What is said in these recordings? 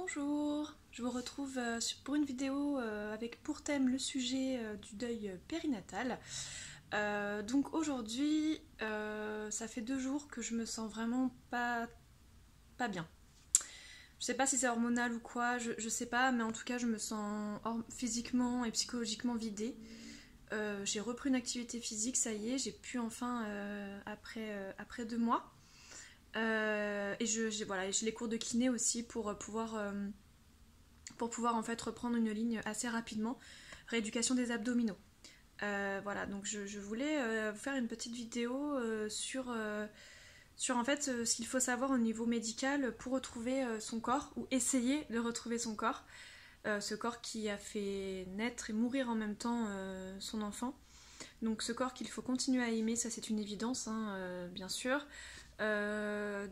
Bonjour, je vous retrouve pour une vidéo avec pour thème le sujet du deuil périnatal. Donc aujourd'hui, ça fait 2 jours que je me sens vraiment pas bien. Je sais pas si c'est hormonal ou quoi, je sais pas, mais en tout cas je me sens physiquement et psychologiquement vidée. J'ai repris une activité physique, ça y est, j'ai pu enfin après 2 mois. Et voilà, j'ai les cours de kiné aussi pour pouvoir en fait reprendre une ligne assez rapidement. Rééducation des abdominaux. Voilà, donc je voulais vous faire une petite vidéo sur en fait ce qu'il faut savoir au niveau médical pour retrouver son corps ou essayer de retrouver son corps. Ce corps qui a fait naître et mourir en même temps son enfant. Donc ce corps qu'il faut continuer à aimer, ça c'est une évidence, hein, bien sûr. Le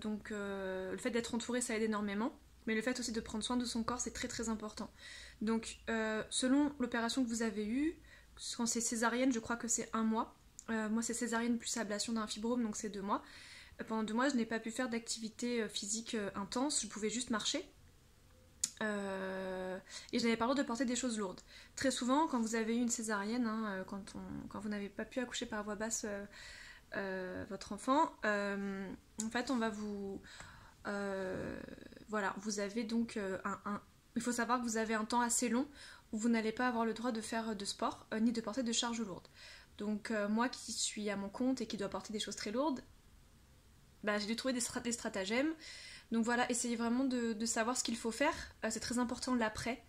fait d'être entouré, ça aide énormément. Mais le fait aussi de prendre soin de son corps, c'est très très important. Donc selon l'opération que vous avez eue, quand c'est césarienne, je crois que c'est 1 mois. Moi c'est césarienne plus ablation d'un fibrome, donc c'est 2 mois. Pendant 2 mois, je n'ai pas pu faire d'activité physique intense, je pouvais juste marcher. Et je n'avais pas le droit de porter des choses lourdes. Très souvent, quand vous avez eu une césarienne, hein, quand vous n'avez pas pu accoucher par voie basse votre enfant, en fait, on va vous... voilà, vous avez donc il faut savoir que vous avez un temps assez long où vous n'allez pas avoir le droit de faire de sport ni de porter de charges lourdes. Donc moi qui suis à mon compte et qui dois porter des choses très lourdes, j'ai dû trouver des stratagèmes. Donc voilà, essayez vraiment de savoir ce qu'il faut faire. C'est très important l'après.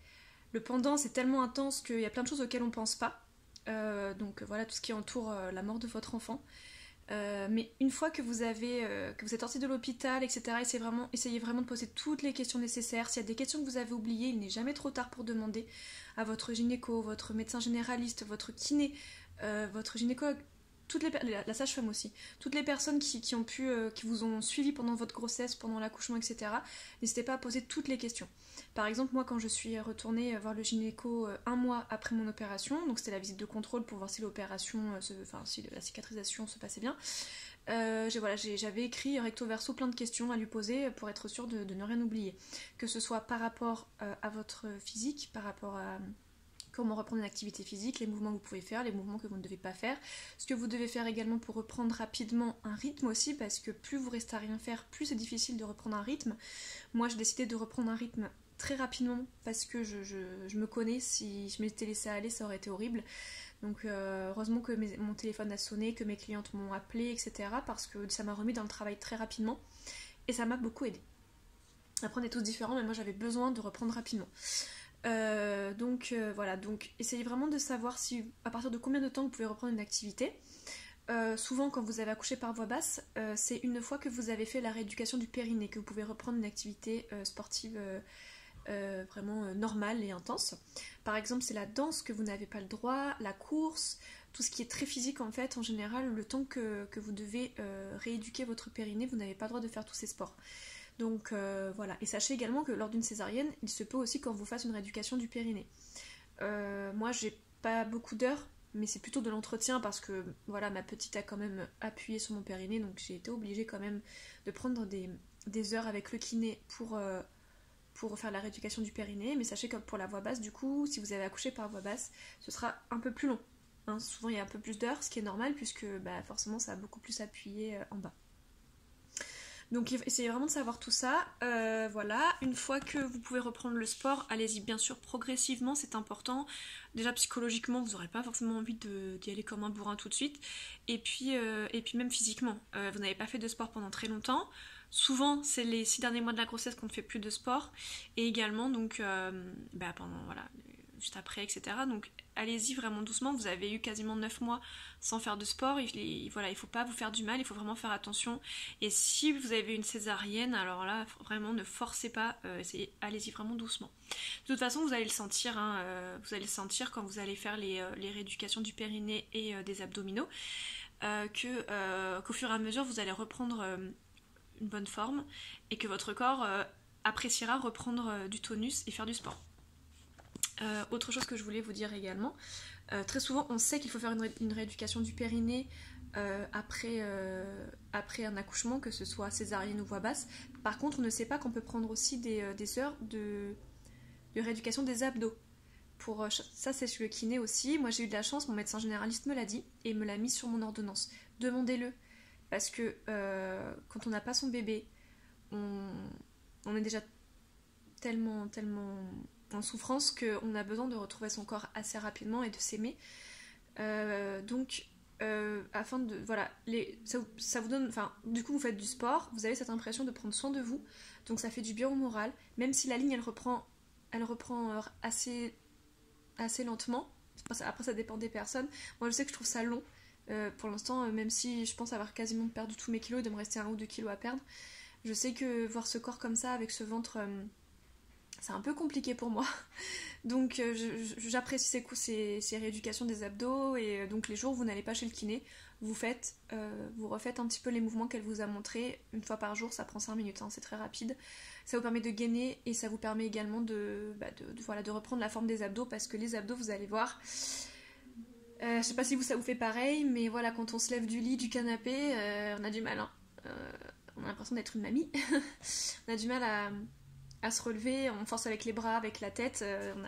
Le pendant, c'est tellement intense qu'il y a plein de choses auxquelles on ne pense pas. Donc voilà, tout ce qui entoure la mort de votre enfant. Mais une fois que vous êtes sorti de l'hôpital, etc., essayez vraiment de poser toutes les questions nécessaires. S'il y a des questions que vous avez oubliées, il n'est jamais trop tard pour demander à votre gynéco, votre médecin généraliste, votre kiné, votre gynécologue, la sage-femme aussi, toutes les personnes qui vous ont suivi pendant votre grossesse, pendant l'accouchement, etc. N'hésitez pas à poser toutes les questions. Par exemple, moi, quand je suis retournée voir le gynéco 1 mois après mon opération, donc c'était la visite de contrôle pour voir si si la cicatrisation se passait bien, j'avais écrit recto verso plein de questions à lui poser pour être sûre de ne rien oublier. Que ce soit par rapport à votre physique, par rapport à comment reprendre une activité physique, les mouvements que vous pouvez faire, les mouvements que vous ne devez pas faire, ce que vous devez faire également pour reprendre rapidement un rythme aussi, parce que plus vous restez à rien faire, plus c'est difficile de reprendre un rythme. Moi j'ai décidé de reprendre un rythme très rapidement parce que je me connais, si je m'étais laissée aller ça aurait été horrible. Donc heureusement que mon téléphone a sonné, que mes clientes m'ont appelé, etc. parce que ça m'a remis dans le travail très rapidement et ça m'a beaucoup aidé. Après on est tous différents, mais moi j'avais besoin de reprendre rapidement. Voilà, donc essayez vraiment de savoir à partir de combien de temps vous pouvez reprendre une activité. Souvent quand vous avez accouché par voie basse, c'est une fois que vous avez fait la rééducation du périnée que vous pouvez reprendre une activité sportive vraiment normale et intense. Par exemple, c'est la danse que vous n'avez pas le droit, la course, tout ce qui est très physique en fait, en général, le temps que vous devez rééduquer votre périnée, vous n'avez pas le droit de faire tous ces sports. Donc voilà, et sachez également que lors d'une césarienne, il se peut aussi qu'on vous fasse une rééducation du périnée. Moi, j'ai pas beaucoup d'heures, mais c'est plutôt de l'entretien parce que voilà, ma petite a quand même appuyé sur mon périnée, donc j'ai été obligée quand même de prendre des heures avec le kiné pour faire la rééducation du périnée. Mais sachez que pour la voie basse, du coup, si vous avez accouché par voie basse, ce sera un peu plus long. Hein, souvent, il y a un peu plus d'heures, ce qui est normal puisque forcément, ça a beaucoup plus appuyé en bas. Donc essayez vraiment de savoir tout ça. Voilà, une fois que vous pouvez reprendre le sport, allez-y bien sûr progressivement, c'est important. Déjà psychologiquement, vous n'aurez pas forcément envie d'y aller comme un bourrin tout de suite. Et puis même physiquement, vous n'avez pas fait de sport pendant très longtemps. Souvent, c'est les 6 derniers mois de la grossesse qu'on ne fait plus de sport. Et également, donc, pendant, voilà, juste après, etc. Donc, allez-y vraiment doucement. Vous avez eu quasiment 9 mois sans faire de sport. Voilà, il ne faut pas vous faire du mal, il faut vraiment faire attention. Et si vous avez une césarienne, alors là, vraiment, ne forcez pas. Allez-y vraiment doucement. De toute façon, vous allez le sentir. Vous allez le sentir quand vous allez faire les rééducations du périnée et des abdominaux. Qu'au fur et à mesure, vous allez reprendre une bonne forme et que votre corps appréciera reprendre du tonus et faire du sport. Autre chose que je voulais vous dire également, très souvent on sait qu'il faut faire une rééducation du périnée après un accouchement, que ce soit césarienne ou voix basse. Par contre, on ne sait pas qu'on peut prendre aussi des heures de rééducation des abdos. Ça, c'est chez le kiné aussi. Moi, j'ai eu de la chance, mon médecin généraliste me l'a dit et me l'a mis sur mon ordonnance. Demandez-le, parce que quand on n'a pas son bébé, on est déjà tellement en souffrance qu'on a besoin de retrouver son corps assez rapidement et de s'aimer. Afin de... Voilà, ça vous donne... Enfin, du coup, vous faites du sport, vous avez cette impression de prendre soin de vous, donc ça fait du bien au moral, même si la ligne, elle reprend assez lentement. Après, ça dépend des personnes. Moi, je sais que je trouve ça long. Pour l'instant, même si je pense avoir quasiment perdu tous mes kilos, de me rester 1 ou 2 kilos à perdre, je sais que voir ce corps comme ça, avec ce ventre, c'est un peu compliqué pour moi. Donc j'apprécie ces rééducations des abdos, et donc les jours où vous n'allez pas chez le kiné, vous refaites un petit peu les mouvements qu'elle vous a montrés une fois par jour. Ça prend 5 minutes, hein, c'est très rapide. Ça vous permet de gainer, et ça vous permet également de reprendre la forme des abdos, parce que les abdos, vous allez voir, je sais pas si ça vous fait pareil, mais voilà, quand on se lève du lit, du canapé, on a du mal, hein. On a l'impression d'être une mamie. On a du mal à se relever, on force avec les bras, avec la tête,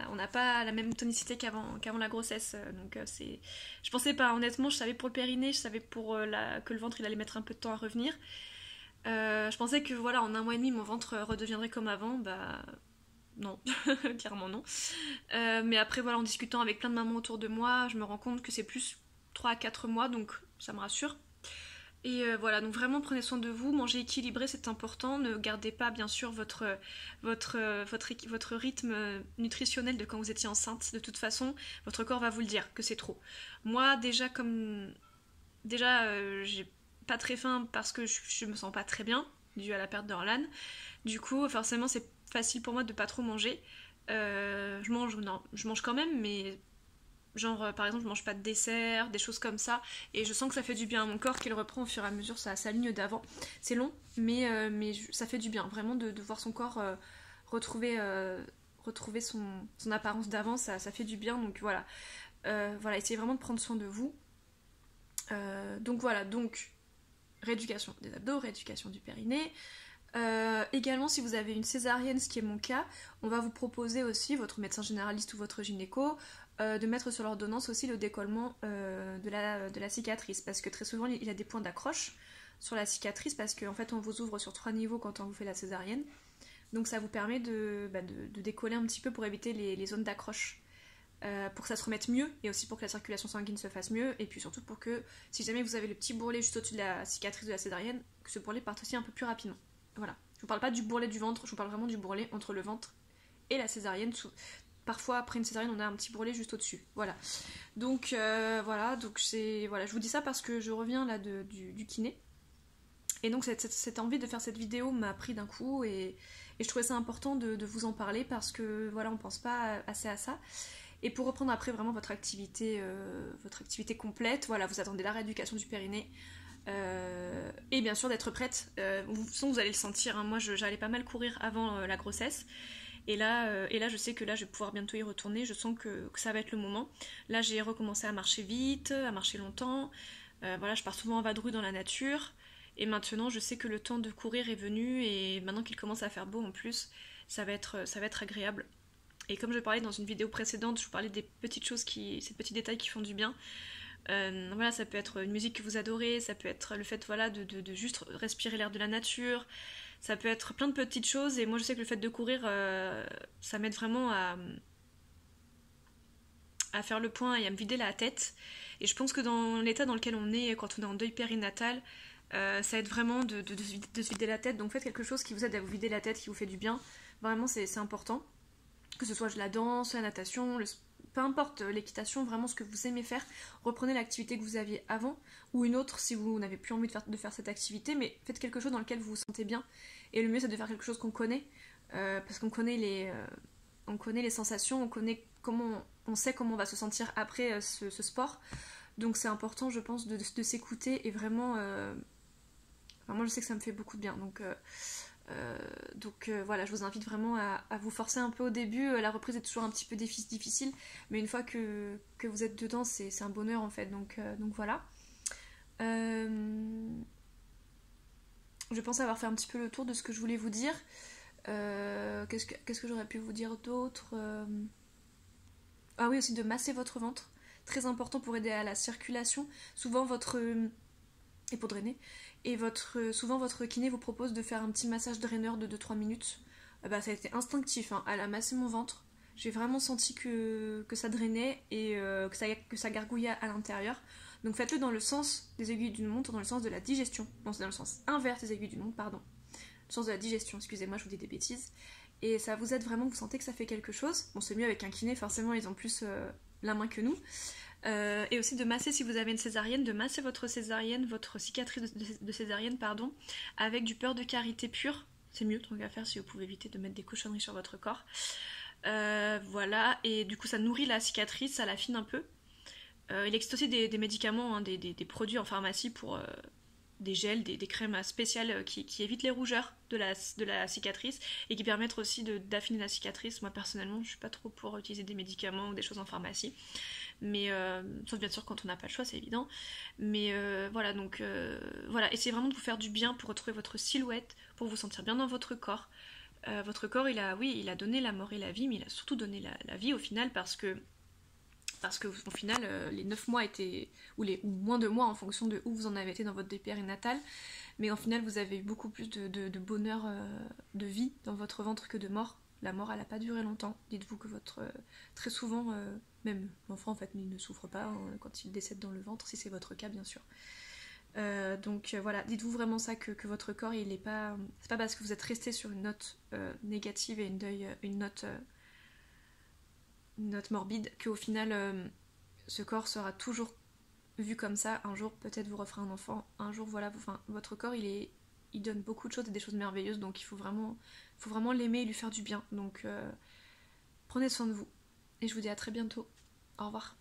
on n'a pas la même tonicité qu'avant la grossesse, donc je pensais pas, honnêtement. Je savais pour le périnée, je savais que le ventre il allait mettre un peu de temps à revenir. Je pensais que voilà, en 1 mois et demi mon ventre redeviendrait comme avant. Bah non, clairement non. Mais après voilà, en discutant avec plein de mamans autour de moi, je me rends compte que c'est plus 3 à 4 mois, donc ça me rassure. Et voilà, donc vraiment prenez soin de vous, mangez équilibré, c'est important. Ne gardez pas bien sûr votre rythme nutritionnel de quand vous étiez enceinte. De toute façon, votre corps va vous le dire que c'est trop. Moi déjà, j'ai pas très faim parce que je me sens pas très bien dû à la perte d'Orlan. Du coup forcément c'est facile pour moi de pas trop manger. Je mange quand même, mais genre par exemple je mange pas de dessert, des choses comme ça, et je sens que ça fait du bien à mon corps, qu'il reprend au fur et à mesure sa ligne d'avant. C'est long, mais ça fait du bien vraiment de voir son corps retrouver son apparence d'avant. Ça fait du bien, donc voilà. Essayez vraiment de prendre soin de vous. Donc voilà, donc rééducation des abdos, rééducation du périnée. Également, si vous avez une césarienne, ce qui est mon cas, on va vous proposer aussi, votre médecin généraliste ou votre gynéco, de mettre sur l'ordonnance aussi le décollement de la cicatrice, parce que très souvent il y a des points d'accroche sur la cicatrice, parce qu'en fait on vous ouvre sur 3 niveaux quand on vous fait la césarienne, donc ça vous permet de décoller un petit peu pour éviter les zones d'accroche, pour que ça se remette mieux, et aussi pour que la circulation sanguine se fasse mieux, et puis surtout pour que si jamais vous avez le petit bourrelet juste au-dessus de la cicatrice de la césarienne, que ce bourrelet parte aussi un peu plus rapidement. Voilà, je vous parle pas du bourrelet du ventre, je vous parle vraiment du bourrelet entre le ventre et la césarienne. Parfois après une césarienne on a un petit bourrelet juste au-dessus. Voilà. Donc je vous dis ça parce que je reviens là du kiné. Et donc cette envie de faire cette vidéo m'a pris d'un coup, et je trouvais ça important de vous en parler, parce que voilà, on pense pas assez à ça. Et pour reprendre après vraiment votre activité complète, voilà, vous attendez la rééducation du périnée. Et bien sûr d'être prête. De toute façon vous allez le sentir, hein. Moi j'allais pas mal courir avant la grossesse. Et là, je sais que là, je vais pouvoir bientôt y retourner. Je sens que ça va être le moment. Là, j'ai recommencé à marcher vite, à marcher longtemps. Voilà, je pars souvent en vadrouille dans la nature. Et maintenant, je sais que le temps de courir est venu. Et maintenant qu'il commence à faire beau en plus, ça va être agréable. Et comme je parlais dans une vidéo précédente, je vous parlais des petites choses, ces petits détails qui font du bien. Voilà, ça peut être une musique que vous adorez, ça peut être le fait voilà, de juste respirer l'air de la nature. Ça peut être plein de petites choses, et moi je sais que le fait de courir, ça m'aide vraiment à faire le point et à me vider la tête. Et je pense que dans l'état dans lequel on est quand on est en deuil périnatal, ça aide vraiment de se vider la tête. Donc faites quelque chose qui vous aide à vous vider la tête, qui vous fait du bien. Vraiment c'est important. Que ce soit la danse, la natation, peu importe, l'équitation, vraiment ce que vous aimez faire. Reprenez l'activité que vous aviez avant, ou une autre si vous n'avez plus envie de faire cette activité, mais faites quelque chose dans lequel vous vous sentez bien. Et le mieux c'est de faire quelque chose qu'on connaît, parce qu'on connaît les sensations, on sait comment on va se sentir après ce sport. Donc c'est important, je pense, de s'écouter, et vraiment, moi je sais que ça me fait beaucoup de bien. Donc voilà, je vous invite vraiment à vous forcer un peu au début. La reprise est toujours un petit peu difficile, mais une fois que vous êtes dedans, c'est un bonheur en fait. Donc voilà. Je pense avoir fait un petit peu le tour de ce que je voulais vous dire. Qu'est-ce que j'aurais pu vous dire d'autre? Ah oui, aussi de masser votre ventre. Très important pour aider à la circulation. Souvent votre... et pour drainer. Et souvent votre kiné vous propose de faire un petit massage draineur de 2-3 minutes. Bah, ça a été instinctif, hein. Elle a massé mon ventre. J'ai vraiment senti que ça drainait et que ça gargouillait à l'intérieur. Donc faites-le dans le sens des aiguilles d'une montre, dans le sens de la digestion. Non, c'est dans le sens inverse des aiguilles d'une montre, pardon. Le sens de la digestion, excusez-moi, je vous dis des bêtises. Et ça vous aide vraiment, vous sentez que ça fait quelque chose. Bon, c'est mieux avec un kiné, forcément, ils ont plus la main que nous. Et aussi de masser, si vous avez une césarienne, de masser votre césarienne, votre cicatrice de césarienne, pardon, avec du beurre de karité pur. C'est mieux, tant qu'à faire, si vous pouvez éviter de mettre des cochonneries sur votre corps. Voilà, et du coup, ça nourrit la cicatrice, ça l'affine un peu. Il existe aussi des médicaments, hein, des produits en pharmacie pour des gels, des crèmes spéciales qui évitent les rougeurs de la cicatrice et qui permettent aussi d'affiner la cicatrice. Moi personnellement, je suis pas trop pour utiliser des médicaments ou des choses en pharmacie, mais sauf bien sûr quand on n'a pas le choix, c'est évident. Mais voilà, donc voilà, essayez vraiment de vous faire du bien pour retrouver votre silhouette, pour vous sentir bien dans votre corps. Votre corps, il a donné la mort et la vie, mais il a surtout donné la vie au final parce que au final les 9 mois étaient ou moins de mois en fonction de où vous en avez été dans votre périnatal, mais au final vous avez eu beaucoup plus de bonheur, de vie dans votre ventre que de mort. La mort elle a pas duré longtemps. Dites-vous que très souvent même l'enfant en fait il ne souffre pas, hein, quand il décède dans le ventre, si c'est votre cas bien sûr. Donc voilà, dites-vous vraiment ça, que votre corps il est pas, c'est pas parce que vous êtes resté sur une note négative et une note morbide qu'au final ce corps sera toujours vu comme ça. Un jour peut-être vous referez un enfant, un jour voilà, votre corps il donne beaucoup de choses et des choses merveilleuses, donc il faut vraiment l'aimer et lui faire du bien. Donc prenez soin de vous et je vous dis à très bientôt. Au revoir.